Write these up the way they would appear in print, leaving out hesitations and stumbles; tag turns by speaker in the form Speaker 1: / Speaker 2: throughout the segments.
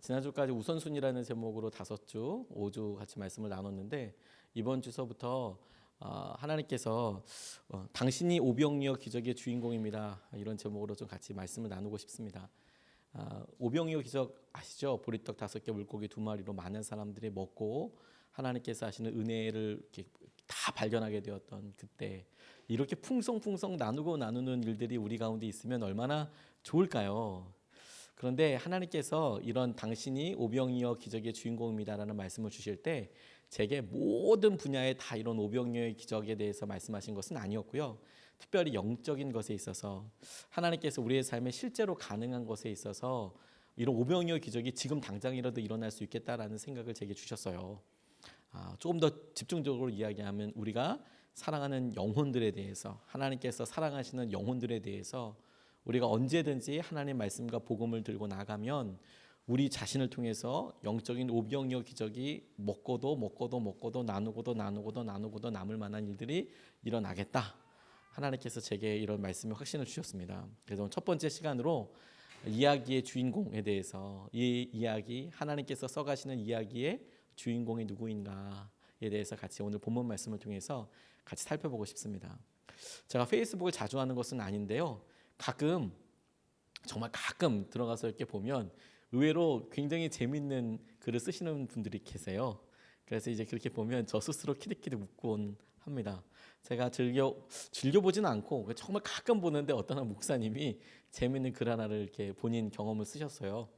Speaker 1: 지난주까지 우선순위라는 제목으로 5주, 5주 같이 말씀을 나눴는데 이번 주서부터 하나님께서 당신이 오병이어 기적의 주인공입니다. 이런 제목으로 좀 같이 말씀을 나누고 싶습니다. 오병이어 기적 아시죠? 보리떡 5개, 물고기 2마리로 많은 사람들이 먹고 하나님께서 하시는 은혜를 이렇게 다 발견하게 되었던 그때 이렇게 풍성풍성 나누는 일들이 우리 가운데 있으면 얼마나 좋을까요? 그런데 하나님께서 이런 당신이 오병이어 기적의 주인공입니다라는 말씀을 주실 때 제게 모든 분야에 다 이런 오병이어의 기적에 대해서 말씀하신 것은 아니었고요. 특별히 영적인 것에 있어서 하나님께서 우리의 삶에 실제로 가능한 것에 있어서 이런 오병이어 기적이 지금 당장이라도 일어날 수 있겠다라는 생각을 제게 주셨어요. 조금 더 집중적으로 이야기하면 우리가 사랑하는 영혼들에 대해서 하나님께서 사랑하시는 영혼들에 대해서 우리가 언제든지 하나님 말씀과 복음을 들고 나가면 우리 자신을 통해서 영적인 오병이어 기적이 먹고도 나누고도 남을 만한 일들이 일어나겠다. 하나님께서 제게 이런 말씀을 확신을 주셨습니다. 그래서 첫 번째 시간으로 이야기의 주인공에 대해서 이 이야기 하나님께서 써가시는 이야기의 주인공이 누구인가에 대해서 같이 오늘 본문 말씀을 통해서 같이 살펴보고 싶습니다. 제가 페이스북을 자주 하는 것은 아닌데요. 정말 가끔 들어가서 이렇게 보면 의외로 굉장히 재밌는 글을 쓰시는 분들이 계세요. 그래서 이제 그렇게 보면 저 스스로 키득키득 웃곤 합니다. 제가 즐겨보지는 않고 정말 가끔 보는데 어떤 한 목사님이 재밌는 글 하나를 이렇게 본인 경험을 쓰셨어요.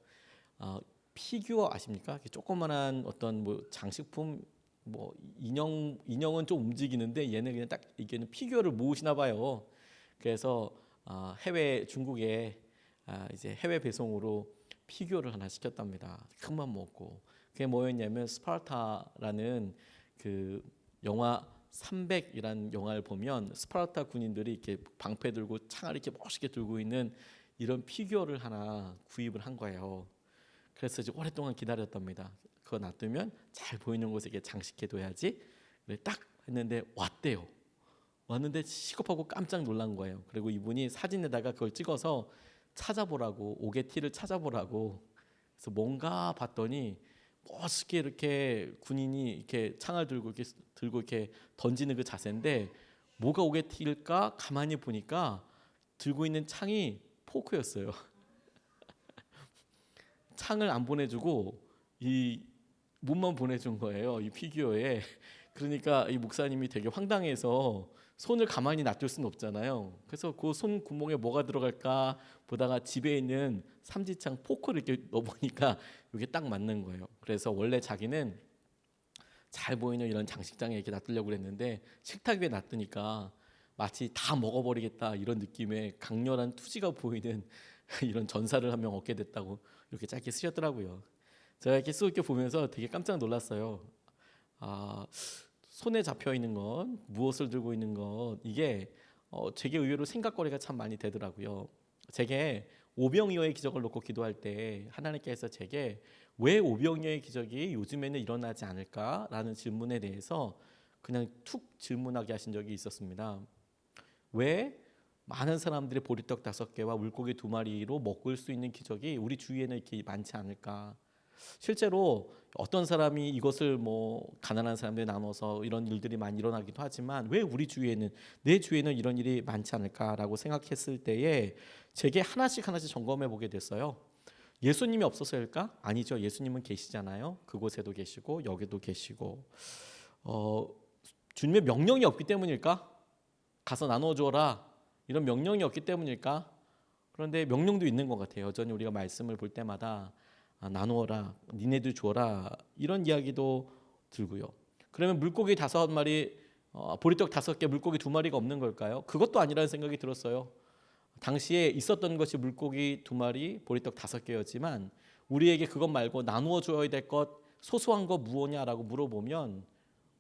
Speaker 1: 피규어 아십니까? 조그만한 어떤 뭐 장식품 뭐 인형은 좀 움직이는데 얘는 그냥 딱 이게는 피규어를 모으시나 봐요. 그래서 중국에 이제 해외 배송으로 피규어를 하나 시켰답니다. 큰맘 먹고 그게 뭐였냐면 스파르타라는 그 영화 300이라는 영화를 보면 스파르타 군인들이 이렇게 방패 들고 창을 이렇게 멋있게 들고 있는 이런 피규어를 하나 구입을 한 거예요. 그래서 이제 오랫동안 기다렸답니다. 그거 놔두면 잘 보이는 곳에 이렇게 장식해둬야지. 딱 했는데 왔대요. 왔는데 시급하고 깜짝 놀란 거예요. 그리고 이분이 사진에다가 그걸 찍어서 찾아보라고 오게티를 찾아보라고 그래서 뭔가 봤더니 멋있게 이렇게 군인이 이렇게 창을 들고 이렇게 던지는 그 자세인데 뭐가 오게티일까 가만히 보니까 들고 있는 창이 포크였어요. 창을 안 보내주고 이 몸만 보내준 거예요. 이 피규어에. 그러니까 이 목사님이 되게 황당해서 손을 가만히 놔둘 수는 없잖아요. 그래서 그 손 구멍에 뭐가 들어갈까 보다가 집에 있는 삼지창 포크를 이렇게 넣어보니까 이게 딱 맞는 거예요. 그래서 원래 자기는 잘 보이는 이런 장식장에 이렇게 놔두려고 그랬는데 식탁 위에 놔두니까 마치 다 먹어버리겠다 이런 느낌의 강렬한 투지가 보이는 이런 전사를 한 명 얻게 됐다고 이렇게 짧게 쓰셨더라고요. 제가 이렇게 쓱 보면서 되게 깜짝 놀랐어요. 손에 잡혀 있는 것, 무엇을 들고 있는 것 이게 제게 의외로 생각거리가 참 많이 되더라고요. 제게 오병이어의 기적을 놓고 기도할 때 하나님께서 제게 왜 오병이어의 기적이 요즘에는 일어나지 않을까라는 질문에 대해서 그냥 툭 질문하게 하신 적이 있었습니다. 왜 많은 사람들이 보리떡 5개와 물고기 2마리로 먹을 수 있는 기적이 우리 주위에는 이렇게 많지 않을까? 실제로 어떤 사람이 이것을 뭐 가난한 사람들이 나눠서 이런 일들이 많이 일어나기도 하지만 왜 우리 주위에는 내 주위에는 이런 일이 많지 않을까라고 생각했을 때에 제게 하나씩 점검해 보게 됐어요. 예수님이 없어서일까? 아니죠. 예수님은 계시잖아요. 그곳에도 계시고 여기도 계시고 주님의 명령이 없기 때문일까? 가서 나눠줘라 이런 명령이 없기 때문일까? 그런데 명령도 있는 것 같아요. 여전히 우리가 말씀을 볼 때마다 나누어라, 니네도 줘라 이런 이야기도 들고요. 그러면 물고기 5마리, 보리떡 5개, 물고기 2마리가 없는 걸까요? 그것도 아니라는 생각이 들었어요. 당시에 있었던 것이 물고기 2마리, 보리떡 5개였지만 우리에게 그것 말고 나누어 줘야 될 것 소소한 거 무엇냐라고 물어보면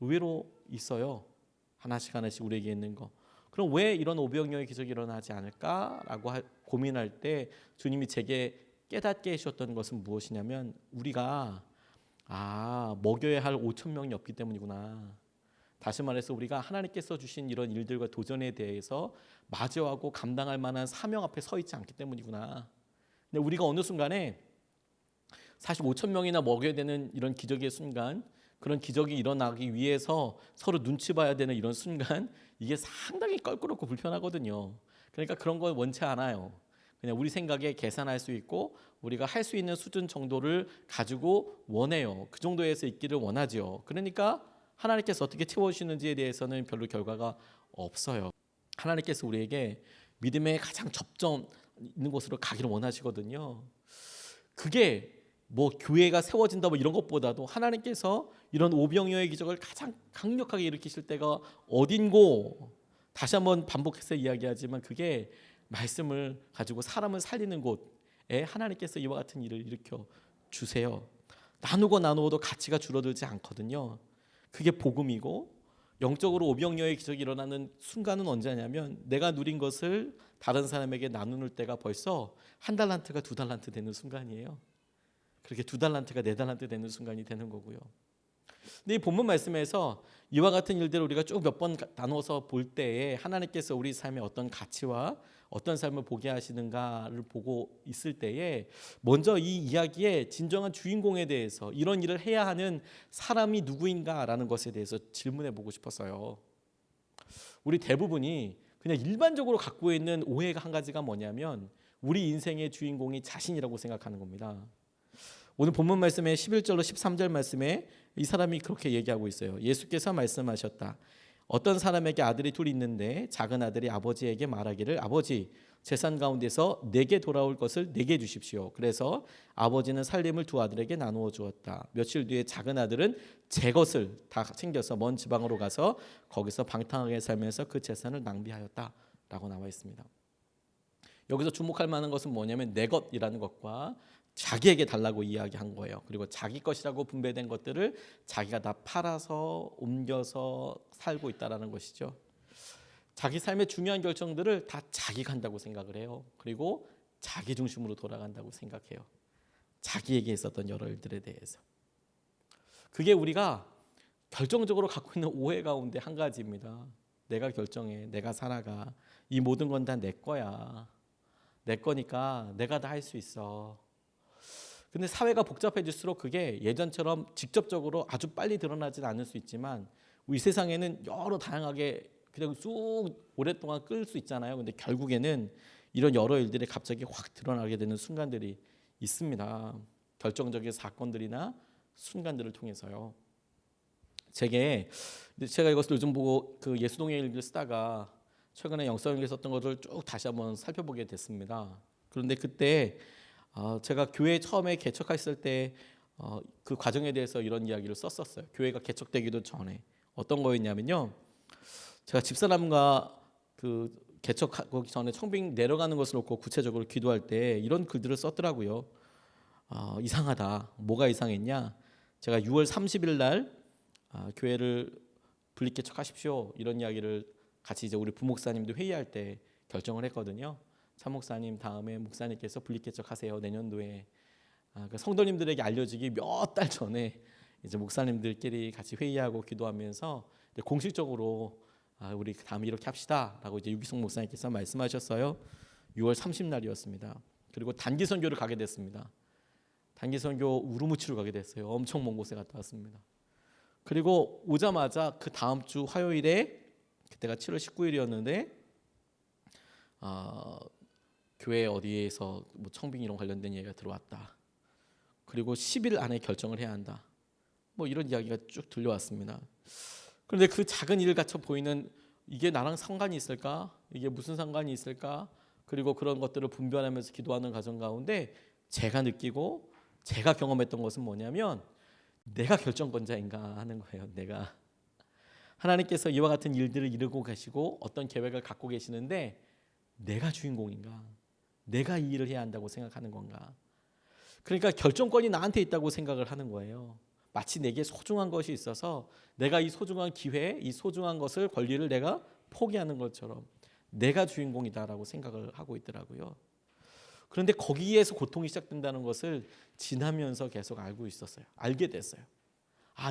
Speaker 1: 의외로 있어요. 하나씩 우리에게 있는 거. 그럼 왜 이런 오병이어의 기적이 일어나지 않을까라고 고민할 때 주님이 제게 깨닫게 해주셨던 것은 무엇이냐면 우리가 먹여야 할 5천 명이 없기 때문이구나. 다시 말해서 우리가 하나님께서 주신 이런 일들과 도전에 대해서 마주하고 감당할 만한 사명 앞에 서 있지 않기 때문이구나. 근데 우리가 어느 순간에 사실 5천 명이나 먹여야 되는 이런 기적의 순간, 그런 기적이 일어나기 위해서 서로 눈치 봐야 되는 이런 순간, 이게 상당히 껄끄럽고 불편하거든요. 그러니까 그런 걸 원치 않아요. 그냥 우리 생각에 계산할 수 있고 우리가 할 수 있는 수준 정도를 가지고 원해요. 그 정도에서 있기를 원하죠. 그러니까 하나님께서 어떻게 채워주시는지에 대해서는 별로 결과가 없어요. 하나님께서 우리에게 믿음의 가장 접점 있는 곳으로 가기를 원하시거든요. 그게 뭐 교회가 세워진다 뭐 이런 것보다도 하나님께서 이런 오병이어의 기적을 가장 강력하게 일으키실 때가 어딘고, 다시 한번 반복해서 이야기하지만 그게 말씀을 가지고 사람을 살리는 곳에 하나님께서 이와 같은 일을 일으켜 주세요. 나누고 나누어도 가치가 줄어들지 않거든요. 그게 복음이고, 영적으로 오병이어의 기적이 일어나는 순간은 언제냐면 내가 누린 것을 다른 사람에게 나누는 때가 벌써 1달란트가 2달란트 되는 순간이에요. 그렇게 2달란트가 4달란트 되는 순간이 되는 거고요. 근데 이 본문 말씀에서 이와 같은 일들을 우리가 쭉 몇 번 나눠서 볼 때에 하나님께서 우리 삶에 어떤 가치와 어떤 삶을 보게 하시는가를 보고 있을 때에 먼저 이 이야기의 진정한 주인공에 대해서, 이런 일을 해야 하는 사람이 누구인가라는 것에 대해서 질문해 보고 싶었어요. 우리 대부분이 그냥 일반적으로 갖고 있는 오해가 한 가지가 뭐냐면 우리 인생의 주인공이 자신이라고 생각하는 겁니다. 오늘 본문 말씀에 11절로 13절 말씀에 이 사람이 그렇게 얘기하고 있어요. 예수께서 말씀하셨다. 어떤 사람에게 아들이 둘 있는데 작은 아들이 아버지에게 말하기를 아버지, 재산 가운데서 내게 돌아올 것을 내게 주십시오. 그래서 아버지는 살림을 두 아들에게 나누어 주었다. 며칠 뒤에 작은 아들은 제 것을 다 챙겨서 먼 지방으로 가서 거기서 방탕하게 살면서 그 재산을 낭비하였다 라고 나와 있습니다. 여기서 주목할 만한 것은 뭐냐면 내 것이라는 것과 자기에게 달라고 이야기한 거예요. 그리고 자기 것이라고 분배된 것들을 자기가 다 팔아서 옮겨서 살고 있다는 것이죠. 자기 삶의 중요한 결정들을 다 자기가 한다고 생각을 해요. 그리고 자기 중심으로 돌아간다고 생각해요. 자기에게 있었던 여러 일들에 대해서. 그게 우리가 결정적으로 갖고 있는 오해 가운데 한 가지입니다. 내가 결정해, 내가 살아가, 이 모든 건 다 내 거야, 내 거니까 내가 다 할 수 있어. 근데 사회가 복잡해질수록 그게 예전처럼 직접적으로 아주 빨리 드러나지는 않을 수 있지만 우리 세상에는 여러 다양하게 그냥 쭉 오랫동안 끌 수 있잖아요. 근데 결국에는 이런 여러 일들이 갑자기 확 드러나게 되는 순간들이 있습니다. 결정적인 사건들이나 순간들을 통해서요. 제가 이것을 요즘 보고 그 예수동의 일기를 쓰다가 최근에 영성일기에 썼던 것을 쭉 다시 한번 살펴보게 됐습니다. 그런데 그때 제가 교회 처음에 개척했을 때 그 과정에 대해서 이런 이야기를 썼었어요. 교회가 개척되기도 전에 어떤 거였냐면요. 제가 집사람과 그 개척하기 전에 청빙 내려가는 것을 놓고 구체적으로 기도할 때 이런 글들을 썼더라고요. 이상하다. 뭐가 이상했냐? 제가 6월 30일 날 교회를 분립 개척하십시오. 이런 이야기를 같이 이제 우리 부목사님도 회의할 때 결정을 했거든요. 차목사님 다음에 목사님께서 분립 개척하세요. 내년도에. 그 성도님들에게 알려지기 몇 달 전에 이제 목사님들끼리 같이 회의하고 기도하면서 공식적으로 우리 다음에 이렇게 합시다라고 이제 유기성 목사님께서 말씀하셨어요. 6월 30날이었습니다. 그리고 단기 선교를 가게 됐습니다. 단기 선교 우르무치로 가게 됐어요. 엄청 먼 곳에 갔다 왔습니다. 그리고 오자마자 그 다음 주 화요일에, 그때가 7월 19일이었는데 교회 어디에서 뭐 청빙 이런 관련된 얘기가 들어왔다. 그리고 10일 안에 결정을 해야 한다. 뭐 이런 이야기가 쭉 들려왔습니다. 그런데 그 작은 일 같아 보이는 이게 나랑 상관이 있을까? 이게 무슨 상관이 있을까? 그리고 그런 것들을 분별하면서 기도하는 과정 가운데 제가 느끼고 제가 경험했던 것은 뭐냐면 내가 결정권자인가 하는 거예요. 내가. 하나님께서 이와 같은 일들을 이루고 계시고 어떤 계획을 갖고 계시는데 내가 주인공인가? 내가 이 일을 해야 한다고 생각하는 건가? 그러니까 결정권이 나한테 있다고 생각을 하는 거예요. 마치 내게 소중한 것이 있어서 내가 이 소중한 기회, 이 소중한 것을, 권리를 내가 포기하는 것처럼 내가 주인공이다라고 생각을 하고 있더라고요. 그런데 거기에서 고통이 시작된다는 것을 지나면서 계속 알고 있었어요. 알게 됐어요.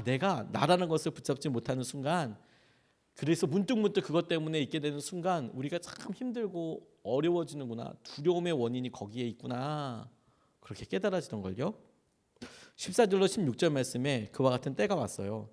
Speaker 1: 내가 나라는 것을 붙잡지 못하는 순간, 그래서 문득문득 그것 때문에 있게 되는 순간 우리가 참 힘들고 어려워지는구나. 두려움의 원인이 거기에 있구나. 그렇게 깨달아지던 걸요. 14절로 16절 말씀에 그와 같은 때가 왔어요.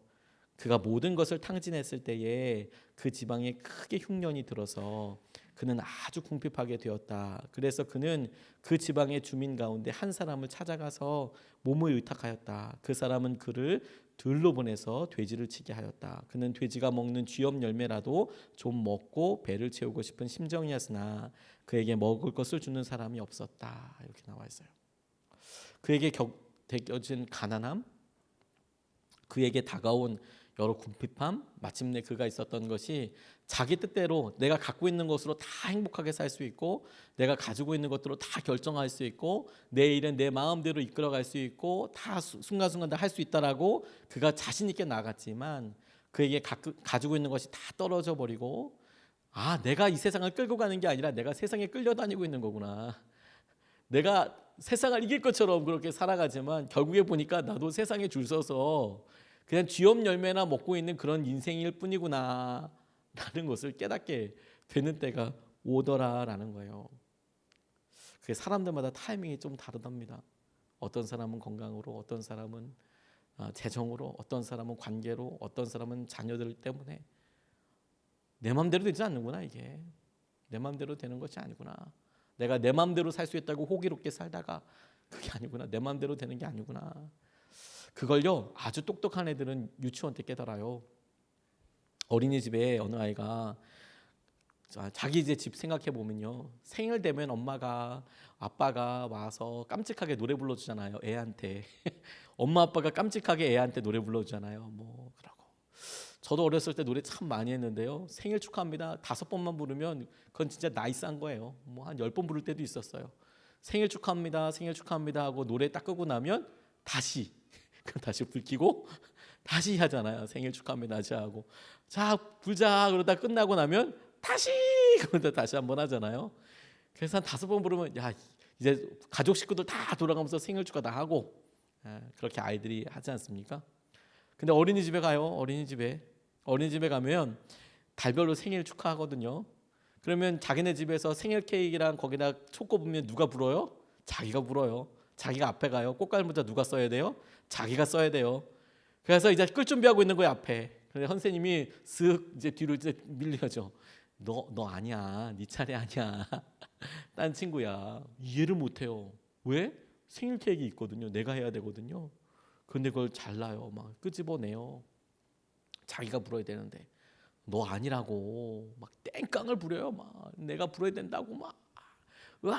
Speaker 1: 그가 모든 것을 탕진했을 때에 그 지방에 크게 흉년이 들어서 그는 아주 궁핍하게 되었다. 그래서 그는 그 지방의 주민 가운데 한 사람을 찾아가서 몸을 의탁하였다. 그 사람은 그를 들로 보내서 돼지를 치게 하였다. 그는 돼지가 먹는 쥐염 열매라도 좀 먹고 배를 채우고 싶은 심정이었으나 그에게 먹을 것을 주는 사람이 없었다. 이렇게 나와 있어요. 그에게 격려진 가난함, 그에게 다가온 여러 궁핍함, 마침내 그가 있었던 것이 자기 뜻대로 내가 갖고 있는 것으로 다 행복하게 살 수 있고, 내가 가지고 있는 것들로 다 결정할 수 있고, 내 일은 내 마음대로 이끌어갈 수 있고, 다 순간순간 다 할 수 있다라고 그가 자신 있게 나갔지만, 그에게 가지고 있는 것이 다 떨어져 버리고, 아, 내가 이 세상을 끌고 가는 게 아니라 내가 세상에 끌려다니고 있는 거구나. 내가 세상을 이길 것처럼 그렇게 살아가지만 결국에 보니까 나도 세상에 줄 서서 그냥 쥐염 열매나 먹고 있는 그런 인생일 뿐이구나 라는 것을 깨닫게 되는 때가 오더라라는 거예요. 그게 사람들마다 타이밍이 좀 다르답니다. 어떤 사람은 건강으로, 어떤 사람은 재정으로, 어떤 사람은 관계로, 어떤 사람은 자녀들 때문에. 내 마음대로 되지 않는구나. 이게 내 마음대로 되는 것이 아니구나. 내가 내 마음대로 살 수 있다고 호기롭게 살다가 그게 아니구나. 내 마음대로 되는 게 아니구나. 그걸요, 아주 똑똑한 애들은 유치원 때 깨달아요. 어린이집에 어느 아이가 자기 이제 집 생각해 보면요, 생일 되면 엄마가 아빠가 와서 깜찍하게 노래 불러주잖아요. 애한테 엄마 아빠가 깜찍하게 애한테 노래 불러주잖아요. 뭐 그러고 저도 어렸을 때 노래 참 많이 했는데요. 생일 축하합니다 5번만 부르면 그건 진짜 나이스한 거예요. 뭐 한 10번 부를 때도 있었어요. 생일 축하합니다, 생일 축하합니다 하고 노래 딱 끄고 나면 다시 다시 불 켜고 다시 하잖아요. 생일 축하합니다 다시 하고, 자 불자 그러다 끝나고 나면 다시 그러다 다시 한번 하잖아요. 그래서 한 5번 부르면 야, 이제 가족 식구들 다 돌아가면서 생일 축하 다 하고, 그렇게 아이들이 하지 않습니까? 근데 어린이집에 가요. 어린이집에 가면 달별로 생일 축하하거든요. 그러면 자기네 집에서 생일 케이크랑 거기다 초 꼽으면 누가 불어요? 자기가 불어요. 자기가 앞에 가요. 꽃갈 문자 누가 써야 돼요? 자기가 써야 돼요. 그래서 이제 끌 준비하고 있는 거예요, 앞에. 근데 선생님이 쓱 이제 뒤로 이제 밀려죠. 너 아니야. 네 차례 아니야. 딴 친구야. 이해를 못 해요. 왜? 생일 케이크 있거든요. 내가 해야 되거든요. 근데 그걸 잘라요. 막 끄집어내요. 자기가 불어야 되는데 너 아니라고 막 땡깡을 부려요. 막 내가 불어야 된다고 막 와,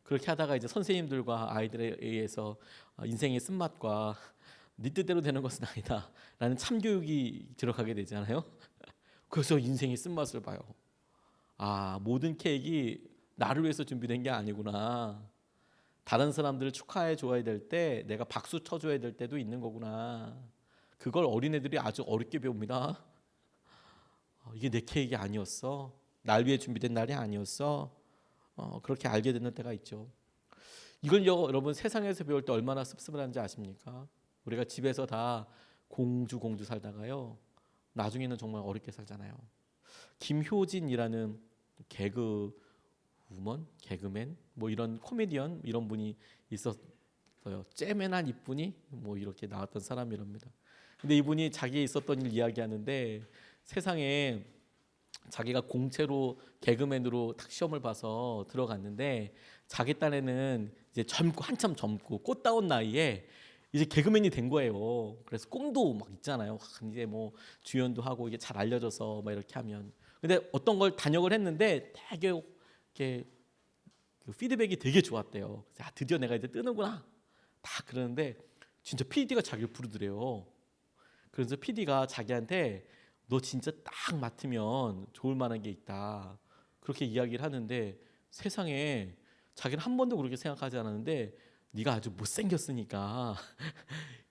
Speaker 1: 그렇게 하다가 이제 선생님들과 아이들에 의해서 인생의 쓴맛과 네 뜻대로 되는 것은 아니다라는 참교육이 들어가게 되잖아요. 그래서 인생의 쓴맛을 봐요. 아, 모든 케이크 나를 위해서 준비된 게 아니구나. 다른 사람들을 축하해 줘야 될 때 내가 박수 쳐줘야 될 때도 있는 거구나. 그걸 어린애들이 아주 어렵게 배웁니다. 이게 내 케이크 아니었어. 날 위해 준비된 날이 아니었어. 그렇게 알게 되는 때가 있죠. 이걸요, 여러분 세상에서 배울 때 얼마나 씁쓸한지 아십니까? 우리가 집에서 다 공주 살다가요, 나중에는 정말 어렵게 살잖아요. 김효진이라는 개그맨, 뭐 이런 코미디언 이런 분이 있었어요. 째맨한 이분이 뭐 이렇게 나왔던 사람이랍니다. 근데 이분이 자기의 있었던 일 이야기하는데, 세상에 자기가 공채로 개그맨으로 딱 시험을 봐서 들어갔는데 자기 딴에는 이제 한참 젊고 꽃다운 나이에 이제 개그맨이 된 거예요. 그래서 꿈도 막 있잖아요. 이제 뭐 주연도 하고 이게 잘 알려져서 막 이렇게 하면. 근데 어떤 걸 단역을 했는데 되게 이렇게 그 피드백이 되게 좋았대요. 그래서 드디어 내가 이제 뜨는구나. 다 그러는데 진짜 PD가 자기를 부르더래요. 그래서 PD가 자기한테 너 진짜 딱 맡으면 좋을 만한 게 있다, 그렇게 이야기를 하는데, 세상에 자기는 한 번도 그렇게 생각하지 않았는데 네가 아주 못생겼으니까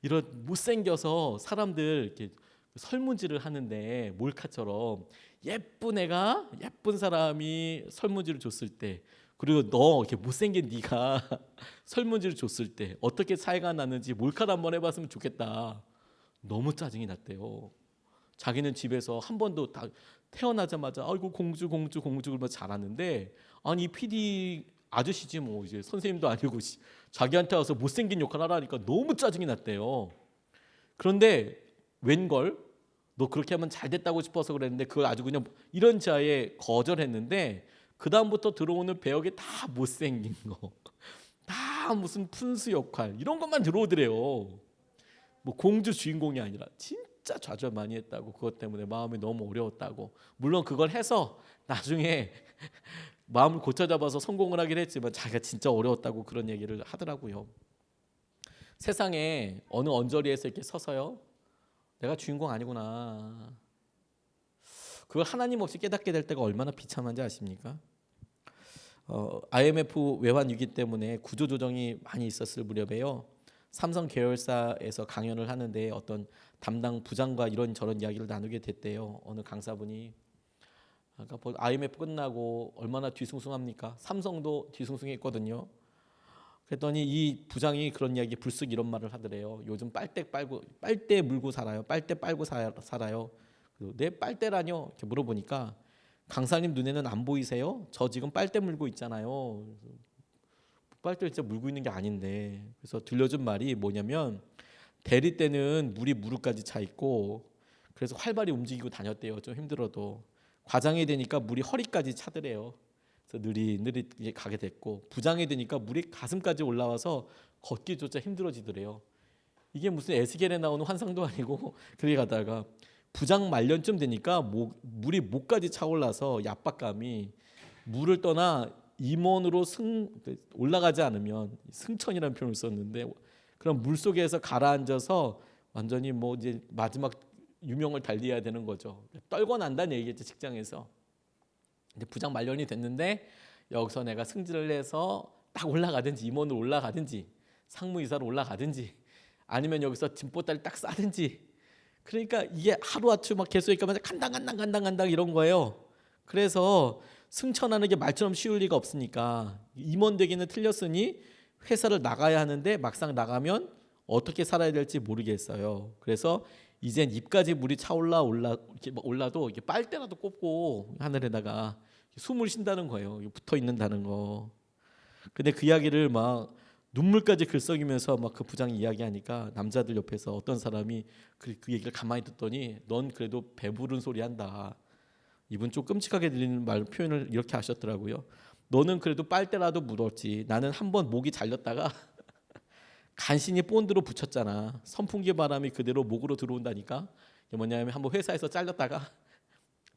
Speaker 1: 이런 못생겨서 사람들 이렇게 설문지를 하는데 몰카처럼 예쁜 애가 예쁜 사람이 설문지를 줬을 때, 그리고 너 이렇게 못생긴 네가 설문지를 줬을 때 어떻게 차이가 나는지 몰카를 한번 해봤으면 좋겠다. 너무 짜증이 났대요. 자기는 집에서 한 번도 태어나자마자 아이고 공주 그러면서 자랐는데, 아니 이 PD 아저씨지 뭐 이제 선생님도 아니고 자기한테 와서 못생긴 역할 하라니까 너무 짜증이 났대요. 그런데 웬걸 너 그렇게 하면 잘 됐다고 싶어서 그랬는데 그걸 아주 그냥 이런 자에 거절했는데 그 다음부터 들어오는 배역이 다 못생긴 거, 다 무슨 푼수 역할 이런 것만 들어오더래요. 뭐 공주 주인공이 아니라 진짜 좌절 많이 했다고 그것 때문에 마음이 너무 어려웠다고. 물론 그걸 해서 나중에 마음을 고쳐잡아서 성공을 하긴 했지만 자기가 진짜 어려웠다고 그런 얘기를 하더라고요. 세상에 어느 언저리에서 이렇게 서서요 내가 주인공 아니구나 그걸 하나님 없이 깨닫게 될 때가 얼마나 비참한지 아십니까? IMF 외환 위기 때문에 구조조정이 많이 있었을 무렵에요. 삼성 계열사에서 강연을 하는데 어떤 담당 부장과 이런저런 이야기를 나누게 됐대요. 어느 강사분이 그러니까 IMF 끝나고 얼마나 뒤숭숭합니까? 삼성도 뒤숭숭했거든요. 그랬더니 이 부장이 그런 이야기 불쑥 이런 말을 하더래요. 요즘 빨대 물고 살아요. 빨대 빨고 살아요. 내 빨대라뇨? 이렇게 물어보니까 강사님 눈에는 안 보이세요? 저 지금 빨대 물고 있잖아요. 빨대를 진짜 물고 있는 게 아닌데. 그래서 들려준 말이 뭐냐면 대리 때는 물이 무릎까지 차 있고 그래서 활발히 움직이고 다녔대요. 좀 힘들어도. 과장이 되니까 물이 허리까지 차더래요. 그래서 느릿느릿 가게 됐고 부장이 되니까 물이 가슴까지 올라와서 걷기조차 힘들어지더래요. 이게 무슨 에스겔에 나오는 환상도 아니고 그렇게 가다가 부장 말년쯤 되니까 물이 목까지 차올라서 압박감이 물을 떠나 임원으로 올라가지 않으면 승천이라는 표현을 썼는데 그런 물 속에서 가라앉아서 완전히 뭐 이제 마지막 유명을 달리해야 되는 거죠. 떨고 난다는 얘기겠죠 직장에서. 근데 부장 말년이 됐는데 여기서 내가 승진을 해서 딱 올라가든지 임원으로 올라가든지 상무이사로 올라가든지 아니면 여기서 진보따리 딱 싸든지 그러니까 이게 하루아침 막 계속 있으면 간당 이런 거예요. 그래서 승천하는 게 말처럼 쉬울 리가 없으니까 임원 되기는 틀렸으니 회사를 나가야 하는데 막상 나가면 어떻게 살아야 될지 모르겠어요. 그래서 이젠 입까지 물이 올라도 이렇게 빨대라도 꼽고 하늘에다가 숨을 쉰다는 거예요. 붙어 있는다는 거. 근데 그 이야기를 막 눈물까지 글썽이면서 막 그 부장이 이야기하니까 남자들 옆에서 어떤 사람이 그 얘기를 가만히 듣더니 넌 그래도 배부른 소리 한다. 이분 좀 끔찍하게 들리는 말 표현을 이렇게 하셨더라고요. 너는 그래도 빨대라도 묻었지. 나는 한번 목이 잘렸다가 간신히 본드로 붙였잖아. 선풍기 바람이 그대로 목으로 들어온다니까. 이게 뭐냐면 한번 회사에서 잘렸다가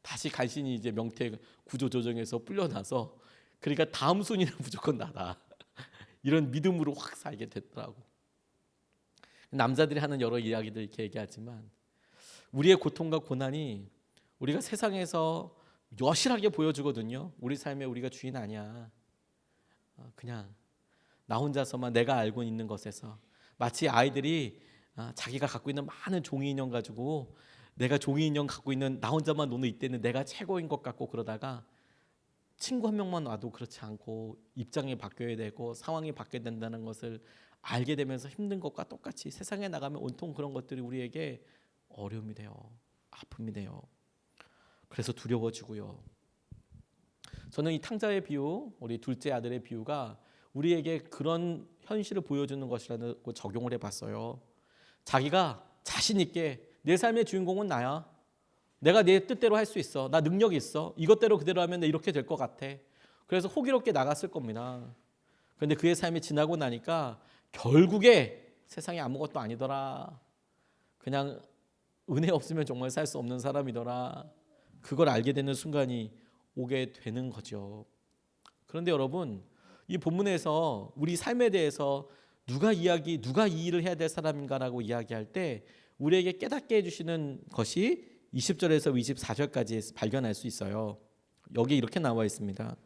Speaker 1: 다시 간신히 이제 명태 구조조정에서 불려나서 그러니까 다음 순위는 무조건 나다. 이런 믿음으로 확 살게 됐더라고. 남자들이 하는 여러 이야기들 이렇게 얘기하지만 우리의 고통과 고난이 우리가 세상에서 여실하게 보여주거든요. 우리 삶에 우리가 주인 아니야. 그냥 나 혼자서만 내가 알고 있는 것에서 마치 아이들이 자기가 갖고 있는 많은 종이 인형 가지고 내가 종이 인형 갖고 있는 나 혼자만 노는 이때는 내가 최고인 것 같고 그러다가 친구 한 명만 와도 그렇지 않고 입장이 바뀌어야 되고 상황이 바뀌어야 된다는 것을 알게 되면서 힘든 것과 똑같이 세상에 나가면 온통 그런 것들이 우리에게 어려움이 돼요. 아픔이 돼요. 그래서 두려워지고요. 저는 이 탕자의 비유, 우리 둘째 아들의 비유가 우리에게 그런 현실을 보여주는 것이라는 거 적용을 해봤어요. 자기가 자신 있게 내 삶의 주인공은 나야. 내가 내 뜻대로 할 수 있어. 나 능력이 있어. 이것대로 그대로 하면 나 이렇게 될 것 같아. 그래서 호기롭게 나갔을 겁니다. 그런데 그의 삶이 지나고 나니까 결국에 세상에 아무것도 아니더라. 그냥 은혜 없으면 정말 살 수 없는 사람이더라. 그걸 알게 되는 순간이 오게 되는 거죠. 그런데 여러분, 이 본문에서 우리 삶에 대해서 누가 이 일을 해야 될 사람인가라고 이야기할 때 우리에게 깨닫게 해주시는 것이 20절에서 24절까지 발견할 수 있어요. 여기 이렇게 나와 있습니다.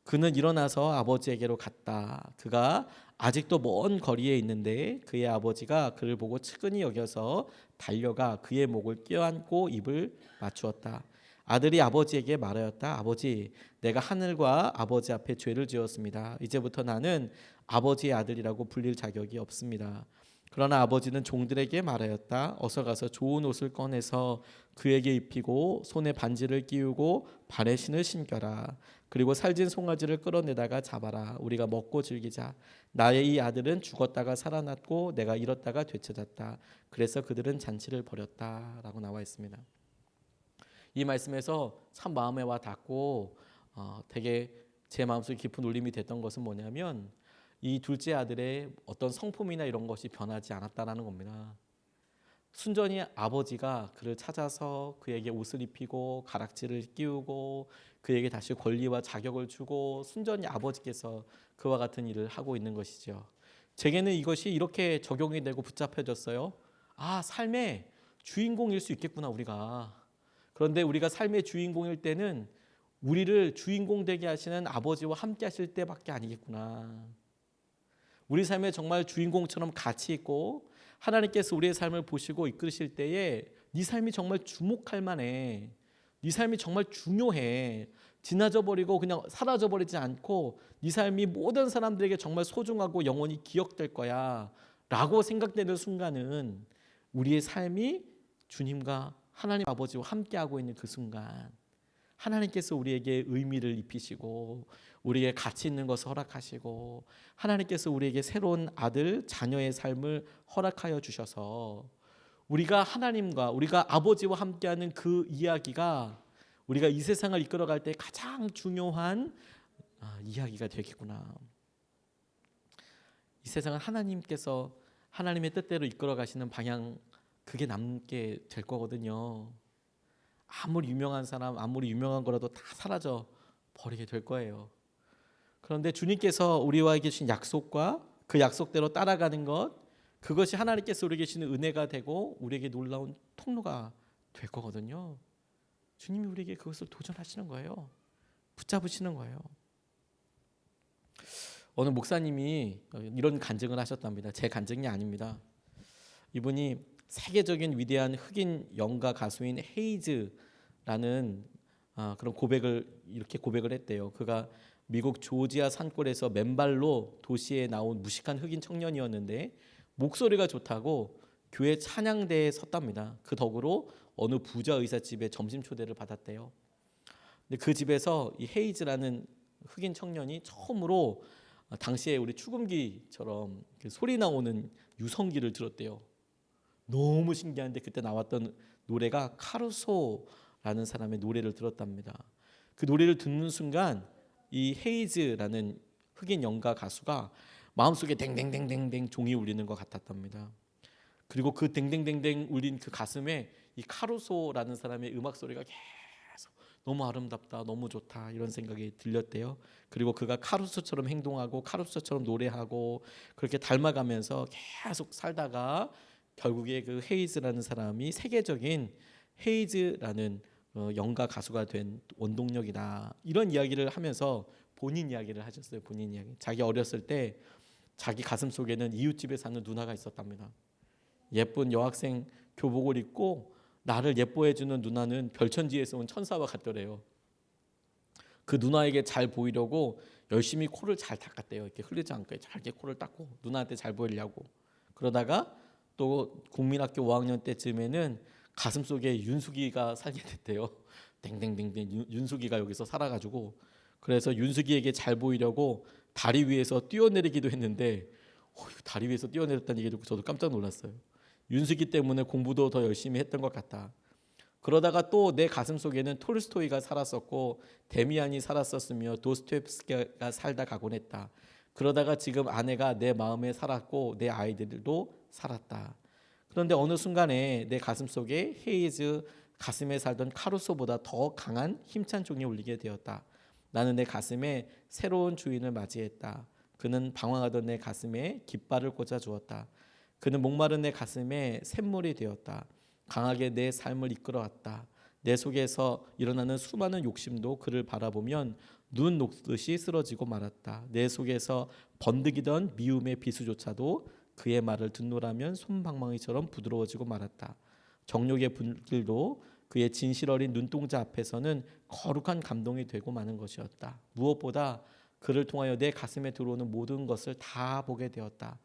Speaker 1: 그는 일어나서 아버지에게로 갔다. 그가 아직도 먼 거리에 있는데 그의 아버지가 그를 보고 측은히 여겨서 달려가 그의 목을 껴안고 입을 맞추었다. 아들이 아버지에게 말하였다. 아버지, 내가 하늘과 아버지 앞에 죄를 지었습니다. 이제부터 나는 아버지의 아들이라고 불릴 자격이 없습니다. 그러나 아버지는 종들에게 말하였다. 어서 가서 좋은 옷을 꺼내서 그에게 입히고 손에 반지를 끼우고 발에 신을 신겨라. 그리고 살진 송아지를 끌어내다가 잡아라. 우리가 먹고 즐기자. 나의 이 아들은 죽었다가 살아났고 내가 잃었다가 되찾았다. 그래서 그들은 잔치를 벌였다라고 나와 있습니다. 이 말씀에서 참 마음에 와 닿고 되게 제 마음속에 깊은 울림이 됐던 것은 뭐냐면 이 둘째 아들의 어떤 성품이나 이런 것이 변하지 않았다라는 겁니다. 순전히 아버지가 그를 찾아서 그에게 옷을 입히고 가락지를 끼우고 그에게 다시 권리와 자격을 주고 순전히 아버지께서 그와 같은 일을 하고 있는 것이죠. 제게는 이것이 이렇게 적용이 되고 붙잡혀졌어요. 아, 삶의 주인공일 수 있겠구나 우리가. 그런데 우리가 삶의 주인공일 때는 우리를 주인공 되게 하시는 아버지와 함께 하실 때밖에 아니겠구나. 우리 삶에 정말 주인공처럼 가치 있고 하나님께서 우리의 삶을 보시고 이끌으실 때에 네 삶이 정말 주목할 만해. 네 삶이 정말 중요해. 지나져 버리고 그냥 사라져 버리지 않고 네 삶이 모든 사람들에게 정말 소중하고 영원히 기억될 거야 라고 생각되는 순간은 우리의 삶이 주님과 하나님 아버지와 함께하고 있는 그 순간 하나님께서 우리에게 의미를 입히시고 우리에게 가치 있는 것을 허락하시고 하나님께서 우리에게 새로운 아들, 자녀의 삶을 허락하여 주셔서 우리가 하나님과 우리가 아버지와 함께하는 그 이야기가 우리가 이 세상을 이끌어갈 때 가장 중요한 이야기가 되겠구나. 이 세상은 하나님께서 하나님의 뜻대로 이끌어 가시는 방향 그게 남게 될 거거든요. 아무리 유명한 사람, 아무리 유명한 거라도 다 사라져 버리게 될 거예요. 그런데 주님께서 우리와 주신 약속과 그 약속대로 따라가는 것, 그것이 하나님께서 우리에게 주시는 은혜가 되고 우리에게 놀라운 통로가 될 거거든요. 주님이 우리에게 그것을 도전하시는 거예요. 붙잡으시는 거예요. 어느 목사님이 이런 간증을 하셨답니다. 제 간증이 아닙니다. 이분이 세계적인 위대한 흑인 연가 가수인 헤이즈라는 그런 이렇게 고백을 했대요. 그가 미국 조지아 산골에서 맨발로 도시에 나온 무식한 흑인 청년이었는데 목소리가 좋다고 교회 찬양대에 섰답니다. 그 덕으로 어느 부자 의사집에 점심 초대를 받았대요. 근데 그 집에서 이 헤이즈라는 흑인 청년이 처음으로 당시에 우리 축음기처럼 소리 나오는 유성기를 들었대요. 너무 신기한데 그때 나왔던 노래가 카루소라는 사람의 노래를 들었답니다. 그 노래를 듣는 순간 이 헤이즈라는 흑인 연가 가수가 마음속에 댕댕댕댕댕 종이 울리는 것 같았답니다. 그리고 그 댕댕댕댕 울린 그 가슴에 이 카루소라는 사람의 음악 소리가 계속 너무 아름답다, 너무 좋다 이런 생각이 들렸대요. 그리고 그가 카루소처럼 행동하고 카루소처럼 노래하고 그렇게 닮아가면서 계속 살다가 결국에 그 헤이즈라는 사람이 세계적인 헤이즈라는 연가 가수가 된 원동력이다. 이런 이야기를 하면서 본인 이야기를 하셨어요. 본인 이야기. 자기 어렸을 때 자기 가슴 속에는 이웃집에 사는 누나가 있었답니다. 예쁜 여학생 교복을 입고 나를 예뻐해주는 누나는 별천지에서 온 천사와 같더래요. 그 누나에게 잘 보이려고 열심히 코를 잘 닦았대요. 이렇게 흘리지 않게 잘게 코를 닦고 누나한테 잘 보이려고. 그러다가 또 국민학교 5학년 때쯤에는 가슴속에 윤숙이가 살게 됐대요. 댕댕댕댕 윤숙이가 여기서 살아가지고 그래서 윤숙이에게 잘 보이려고 다리 위에서 뛰어내리기도 했는데 다리 위에서 뛰어내렸다는 얘기 듣고 저도 깜짝 놀랐어요. 윤숙이 때문에 공부도 더 열심히 했던 것 같다. 그러다가 또 내 가슴 속에는 톨스토이가 살았었고 데미안이 살았었으며 도스토옙스키가 살다 가곤 했다. 그러다가 지금 아내가 내 마음에 살았고 내 아이들도 살았다. 그런데 어느 순간에 내 가슴 속에 헤이즈 가슴에 살던 카루소보다 더 강한 힘찬 종이 울리게 되었다. 나는 내 가슴에 새로운 주인을 맞이했다. 그는 방황하던 내 가슴에 깃발을 꽂아 주었다. 그는 목마른 내 가슴에 샘물이 되었다. 강하게 내 삶을 이끌어왔다. 내 속에서 일어나는 수많은 욕심도 그를 바라보면 눈 녹듯이 쓰러지고 말았다. 내 속에서 번득이던 미움의 비수조차도 그의 말을 듣노라면 솜방망이처럼 부드러워지고 말았다. 정욕의 불길도 그의 진실 어린 눈동자 앞에서는 거룩한 감동이 되고 마는 것이었다. 무엇보다 그를 통하여 내 가슴에 들어오는 모든 것을 다 보게 되었다.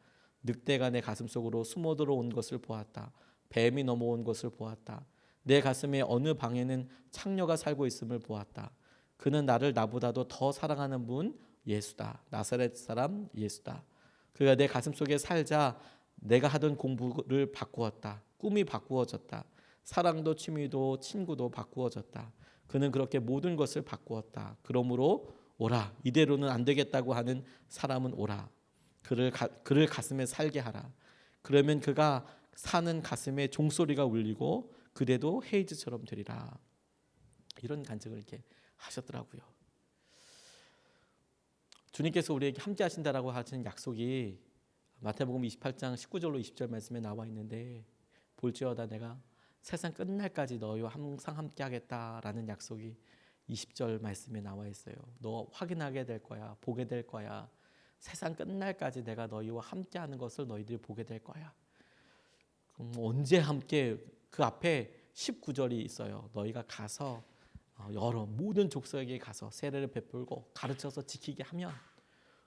Speaker 1: 늑대가 내 가슴 속으로 숨어 들어온 것을 보았다. 뱀이 넘어온 것을 보았다. 내 가슴에 어느 방에는 창녀가 살고 있음을 보았다. 그는 나를 나보다도 더 사랑하는 분 예수다. 나사렛 사람 예수다. 그가 내 가슴 속에 살자 내가 하던 공부를 바꾸었다. 꿈이 바꾸어졌다. 사랑도 취미도 친구도 바꾸어졌다. 그는 그렇게 모든 것을 바꾸었다. 그러므로 오라. 이대로는 안 되겠다고 하는 사람은 오라. 그를 가슴에 살게 하라. 그러면 그가 사는 가슴에 종소리가 울리고 그대도 헤이즈처럼 되리라. 이런 간증을 이렇게 하셨더라고요. 주님께서 우리에게 함께 하신다라고 하시는 약속이 마태복음 28장 19절로 20절 말씀에 나와 있는데, 볼지어다 내가 세상 끝날까지 너희와 항상 함께 하겠다라는 약속이 20절 말씀에 나와 있어요. 너 확인하게 될 거야. 보게 될 거야. 세상 끝날까지 내가 너희와 함께 하는 것을 너희들이 보게 될 거야. 그럼 언제 함께? 그 앞에 19절이 있어요. 너희가 가서 여러 모든 족속에게 가서 세례를 베풀고 가르쳐서 지키게 하면,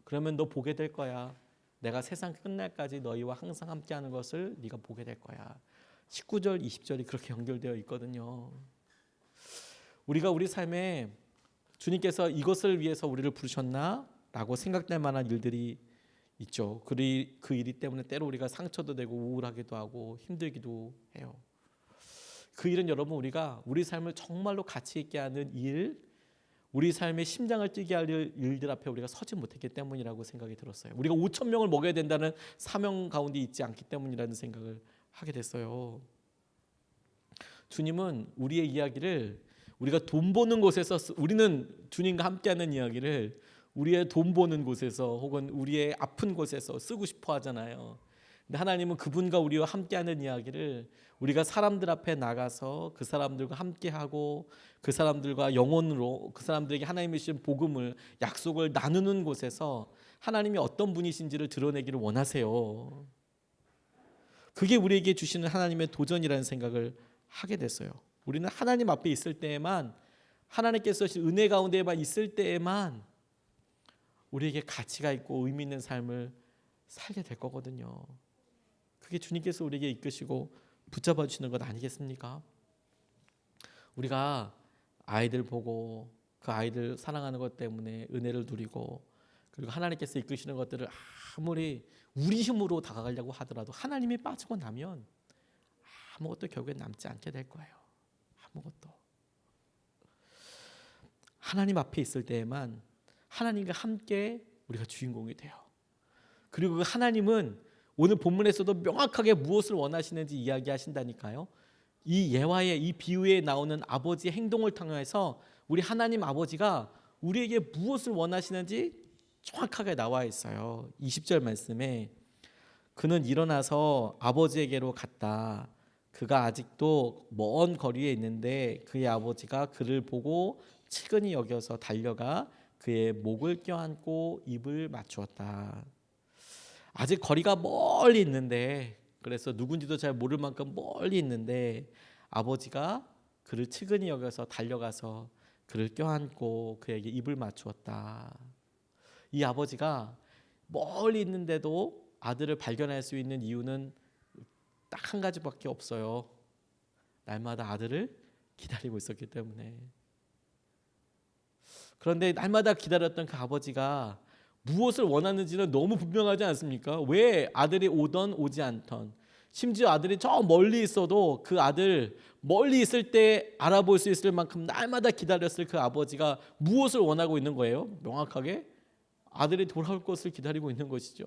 Speaker 1: 그러면 너 보게 될 거야. 내가 세상 끝날까지 너희와 항상 함께하는 것을 네가 보게 될 거야. 19절 20절이 그렇게 연결되어 있거든요. 우리가 우리 삶에 주님께서 이것을 위해서 우리를 부르셨나? 라고 생각될 만한 일들이 있죠. 그 일이 때문에 때로 우리가 상처도 되고 우울하기도 하고 힘들기도 해요. 그 일은 여러분, 우리가 우리 삶을 정말로 가치 있게 하는 일, 우리 삶의 심장을 뛰게 할 일들 앞에 우리가 서지 못했기 때문이라고 생각이 들었어요. 우리가 5천 명을 먹여야 된다는 사명 가운데 있지 않기 때문이라는 생각을 하게 됐어요. 주님은 우리의 이야기를 우리가 돈 버는 곳에서, 우리는 주님과 함께하는 이야기를 우리의 돈 버는 곳에서 혹은 우리의 아픈 곳에서 쓰고 싶어 하잖아요. 근데 하나님은 그분과 우리와 함께하는 이야기를 우리가 사람들 앞에 나가서 그 사람들과 함께하고 그 사람들과 영혼으로 그 사람들에게 하나님이 주신 복음을, 약속을 나누는 곳에서 하나님이 어떤 분이신지를 드러내기를 원하세요. 그게 우리에게 주시는 하나님의 도전이라는 생각을 하게 됐어요. 우리는 하나님 앞에 있을 때에만, 하나님께서 주신 은혜 가운데에만 있을 때에만 우리에게 가치가 있고 의미 있는 삶을 살게 될 거거든요. 그게 주님께서 우리에게 이끄시고 붙잡아 주시는 것 아니겠습니까? 우리가 아이들 보고 그 아이들 사랑하는 것 때문에 은혜를 누리고, 그리고 하나님께서 이끄시는 것들을 아무리 우리 힘으로 다가가려고 하더라도 하나님이 빠지고 나면 아무것도 결국에 남지 않게 될 거예요. 아무것도. 하나님 앞에 있을 때에만 하나님과 함께 우리가 주인공이 돼요. 그리고 그 하나님은 오늘 본문에서도 명확하게 무엇을 원하시는지 이야기하신다니까요. 이 예화의, 이 비유에 나오는 아버지의 행동을 통해서 우리 하나님 아버지가 우리에게 무엇을 원하시는지 정확하게 나와 있어요. 20절 말씀에 그는 일어나서 아버지에게로 갔다. 그가 아직도 먼 거리에 있는데 그의 아버지가 그를 보고 측은히 여겨서 달려가 그의 목을 껴안고 입을 맞추었다. 아직 거리가 멀리 있는데, 그래서 누군지도 잘 모를 만큼 멀리 있는데 아버지가 그를 측은히 여겨서 달려가서 그를 껴안고 그에게 입을 맞추었다. 이 아버지가 멀리 있는데도 아들을 발견할 수 있는 이유는 딱 한 가지밖에 없어요. 날마다 아들을 기다리고 있었기 때문에. 그런데 날마다 기다렸던 그 아버지가 무엇을 원하는지는 너무 분명하지 않습니까? 왜 아들이 오던 오지 않던, 심지어 아들이 저 멀리 있어도 그 아들 멀리 있을 때 알아볼 수 있을 만큼 날마다 기다렸을 그 아버지가 무엇을 원하고 있는 거예요? 명확하게 아들이 돌아올 것을 기다리고 있는 것이죠.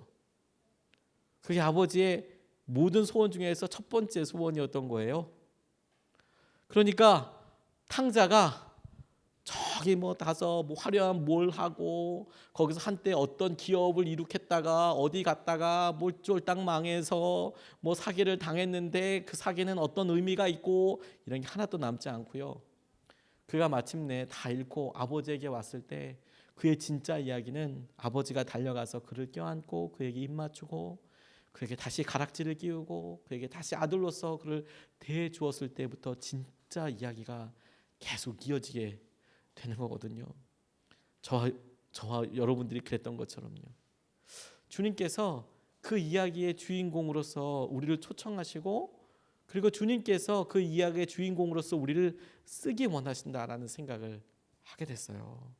Speaker 1: 그게 아버지의 모든 소원 중에서 첫 번째 소원이었던 거예요. 그러니까 탕자가 저기 가서 화려한 뭘 하고 거기서 한때 어떤 기업을 이룩했다가 어디 갔다가 쫄딱 망해서 사기를 당했는데 그 사기는 어떤 의미가 있고 이런 게 하나도 남지 않고요. 그가 마침내 다 잃고 아버지에게 왔을 때 그의 진짜 이야기는 아버지가 달려가서 그를 껴안고 그에게 입 맞추고 그에게 다시 가락지를 끼우고 그에게 다시 아들로서 그를 대해 주었을 때부터 진짜 이야기가 계속 이어지게 되는 거거든요. 저와 여러분들이 그랬던 것처럼요. 주님께서 그 그 이야기의 주인공으로서 우리를 초청하시고 그리고 주님께서 그 이야기의 주인공으로서 우리를 쓰기 원하신다라는 생각을 하게 됐어요.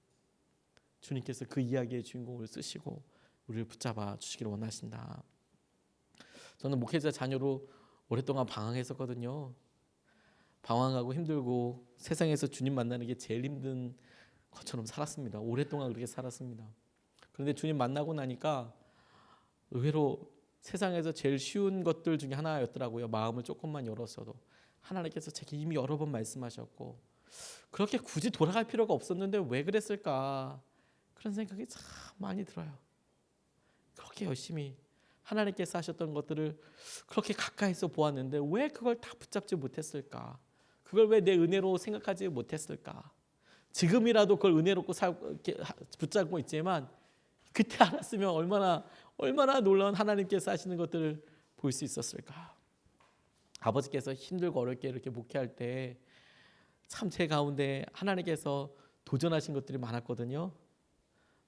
Speaker 1: 주님께서 그 이야기의 주인공을 쓰시고 우리를 붙잡아 주시기를 원하신다. 저는 목회자 자녀로 오랫동안 방황했었거든요. 방황하고 힘들고 세상에서 주님 만나는 게 제일 힘든 것처럼 살았습니다. 오랫동안 그렇게 살았습니다. 그런데 주님 만나고 나니까 의외로 세상에서 제일 쉬운 것들 중에 하나였더라고요. 마음을 조금만 열었어도 하나님께서 제게 이미 여러 번 말씀하셨고 그렇게 굳이 돌아갈 필요가 없었는데 왜 그랬을까 그런 생각이 참 많이 들어요. 그렇게 열심히 하나님께서 하셨던 것들을 그렇게 가까이서 보았는데 왜 그걸 다 붙잡지 못했을까? 그걸 왜 내 은혜로 생각하지 못했을까? 지금이라도 그걸 은혜롭고 붙잡고 있지만 그때 알았으면 얼마나 놀라운 하나님께서 하시는 것들을 볼 수 있었을까? 아버지께서 힘들고 어렵게 이렇게 목회할 때 참 제 가운데 하나님께서 도전하신 것들이 많았거든요.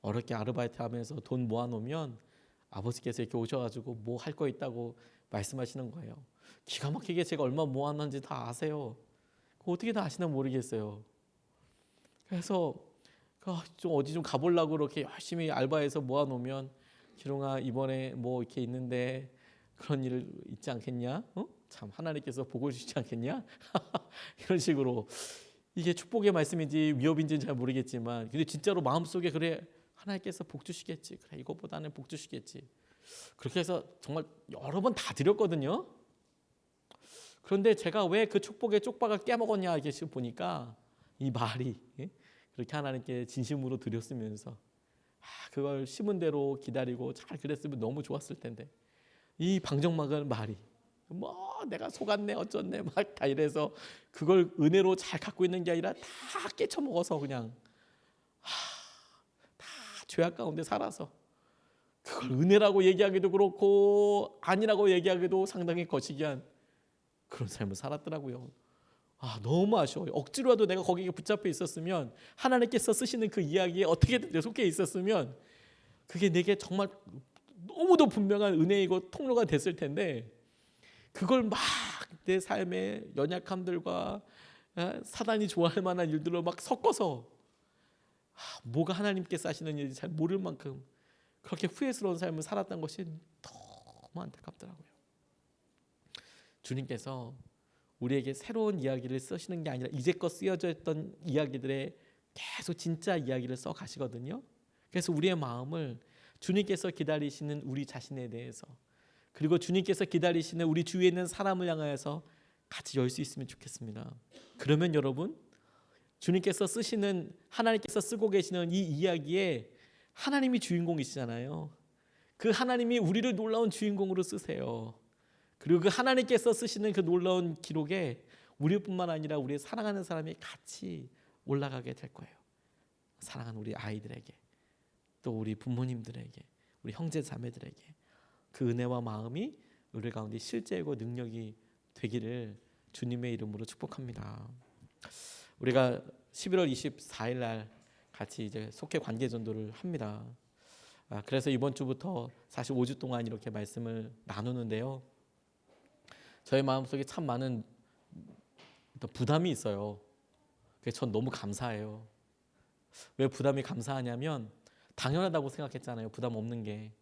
Speaker 1: 어렵게 아르바이트 하면서 돈 모아놓으면 아버지께서 이렇게 오셔가지고 뭐 할 거 있다고 말씀하시는 거예요. 기가 막히게 제가 얼마 모았는지 다 아세요. 어떻게 다 아시나 모르겠어요. 그래서 좀 어디 좀 가보려고 그렇게 열심히 알바해서 모아놓으면 기룡아 이번에 뭐 이렇게 있는데 그런 일 있지 않겠냐? 참 하나님께서 보고 주시지 않겠냐? 이런 식으로 이게 축복의 말씀인지 위협인지는 잘 모르겠지만 근데 진짜로 마음속에 그래 하나님께서 복 주시겠지. 그래 이것보다는 복 주시겠지. 그렇게 해서 정말 여러 번 다 드렸거든요. 그런데 제가 왜 그 축복의 쪽박을 깨먹었냐 이게 지금 보니까 이 말이 그렇게 하나님께 진심으로 드렸으면서 그걸 심은 대로 기다리고 잘 그랬으면 너무 좋았을 텐데 이 방정막은 말이 뭐 내가 속았네 어쩌네 막 다 이래서 그걸 은혜로 잘 갖고 있는 게 아니라 다 깨쳐먹어서 그냥 다 죄악 가운데 살아서 그걸 은혜라고 얘기하기도 그렇고 아니라고 얘기하기도 상당히 거시기한 그런 삶을 살았더라고요. 너무 아쉬워요. 억지로라도 내가 거기에 붙잡혀 있었으면 하나님께서 쓰시는 그 이야기에 어떻게든 내 속에 있었으면 그게 내게 정말 너무도 분명한 은혜이고 통로가 됐을 텐데 그걸 막 내 삶의 연약함들과 사단이 좋아할 만한 일들로 막 섞어서 뭐가 하나님께서 하시는 일인지 잘 모를 만큼 그렇게 후회스러운 삶을 살았던 것이 너무 안타깝더라고요. 주님께서 우리에게 새로운 이야기를 쓰시는 게 아니라 이제껏 쓰여져 있던 이야기들에 계속 진짜 이야기를 써 가시거든요. 그래서 우리의 마음을 주님께서 기다리시는 우리 자신에 대해서 그리고 주님께서 기다리시는 우리 주위에 있는 사람을 향하여서 같이 열 수 있으면 좋겠습니다. 그러면 여러분 주님께서 쓰시는 하나님께서 쓰고 계시는 이 이야기에 하나님이 주인공이시잖아요. 그 하나님이 우리를 놀라운 주인공으로 쓰세요. 그리고 그 하나님께서 쓰시는 그 놀라운 기록에 우리뿐만 아니라 우리의 사랑하는 사람이 같이 올라가게 될 거예요. 사랑하는 우리 아이들에게 또 우리 부모님들에게 우리 형제 자매들에게 그 은혜와 마음이 우리 가운데 실제이고 능력이 되기를 주님의 이름으로 축복합니다. 우리가 11월 24일 날 같이 이제 속회 관계 전도를 합니다. 그래서 이번 주부터 사실 5주 동안 이렇게 말씀을 나누는데요. 저의 마음속에 참 많은 부담이 있어요. 그래서 전 너무 감사해요. 왜 부담이 감사하냐면 당연하다고 생각했잖아요. 부담 없는 게.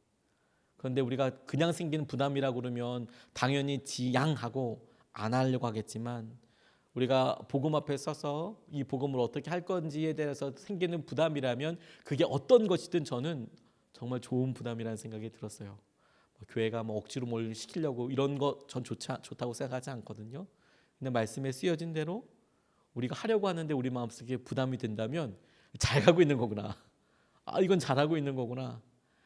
Speaker 1: 그런데 우리가 그냥 생기는 부담이라고 그러면 당연히 지양하고 안 하려고 하겠지만 우리가 복음 앞에 서서 이 복음을 어떻게 할 건지에 대해서 생기는 부담이라면 그게 어떤 것이든 저는 정말 좋은 부담이라는 생각이 들었어요. 교회가 억지로 뭘 시키려고 이런 거 전 좋다고 생각하지 않거든요. 근데 말씀에 쓰여진 대로 우리가 하려고 하는데 우리 마음속에 부담이 된다면 잘 가고 있는 거구나. 이건 잘하고 있는 거구나.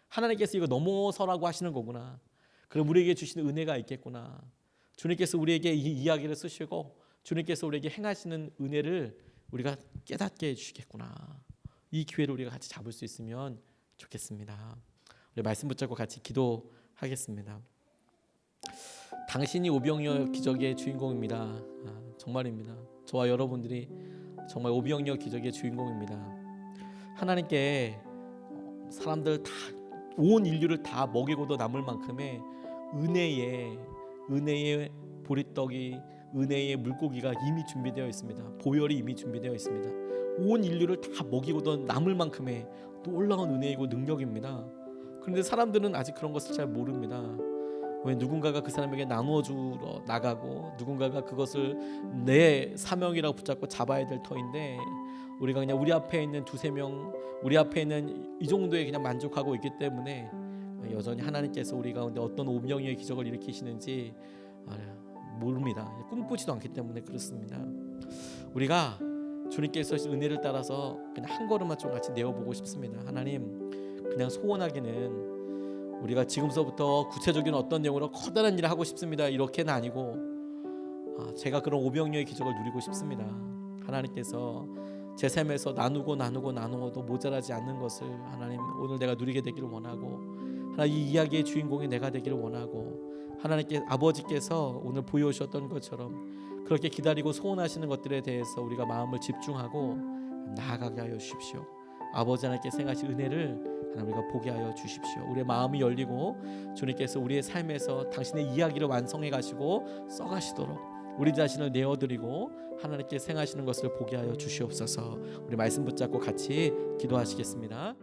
Speaker 1: 하나님께서 이거 넘어서라고 하시는 거구나. 그럼 우리에게 주시는 은혜가 있겠구나. 주님께서 우리에게 이 이야기를 쓰시고 주님께서 우리에게 행하시는 은혜를 우리가 깨닫게 해주시겠구나. 이 기회를 우리가 같이 잡을 수 있으면 좋겠습니다. 우리 말씀 붙잡고 같이 기도하겠습니다. 당신이 오병이어 기적의 주인공입니다. 정말입니다. 저와 여러분들이 정말 오병이어 기적의 주인공입니다. 하나님께 사람들 다 온 인류를 다 먹이고도 남을 만큼의 은혜의 보리떡이, 은혜의 물고기가 이미 준비되어 있습니다. 보혈이 이미 준비되어 있습니다. 온 인류를 다 먹이고도 남을 만큼의 놀라운 은혜이고 능력입니다. 그런데 사람들은 아직 그런 것을 잘 모릅니다. 왜 누군가가 그 사람에게 나누어 주러 나가고 누군가가 그것을 내 사명이라고 붙잡고 잡아야 될 터인데, 우리가 그냥 우리 앞에 있는 두세 명, 우리 앞에 있는 이 정도에 그냥 만족하고 있기 때문에 여전히 하나님께서 우리 가운데 어떤 오병이의 기적을 일으키시는지 모릅니다. 꿈꾸지도 않기 때문에 그렇습니다. 우리가 주님께서 은혜를 따라서 그냥 한 걸음만 좀 같이 내어보고 싶습니다. 하나님, 그냥 소원하기는 우리가 지금서부터 구체적인 어떤 내용으로 커다란 일을 하고 싶습니다, 이렇게는 아니고 제가 그런 오병이어의 기적을 누리고 싶습니다. 하나님께서 제 삶에서 나누고도 모자라지 않는 것을 하나님 오늘 내가 누리게 되기를 원하고, 하나님 이 이야기의 주인공이 내가 되기를 원하고, 하나님께 아버지께서 오늘 보여주셨던 것처럼 그렇게 기다리고 소원하시는 것들에 대해서 우리가 마음을 집중하고 나아가게 하여 주십시오. 아버지 하나님께 생하신 은혜를 하나님 우리가 보게 하여 주십시오. 우리의 마음이 열리고 주님께서 우리의 삶에서 당신의 이야기를 완성해 가시고 써가시도록 우리 자신을 내어드리고 하나님께 생하시는 것을 보게 하여 주시옵소서. 우리 말씀 붙잡고 같이 기도하시겠습니다.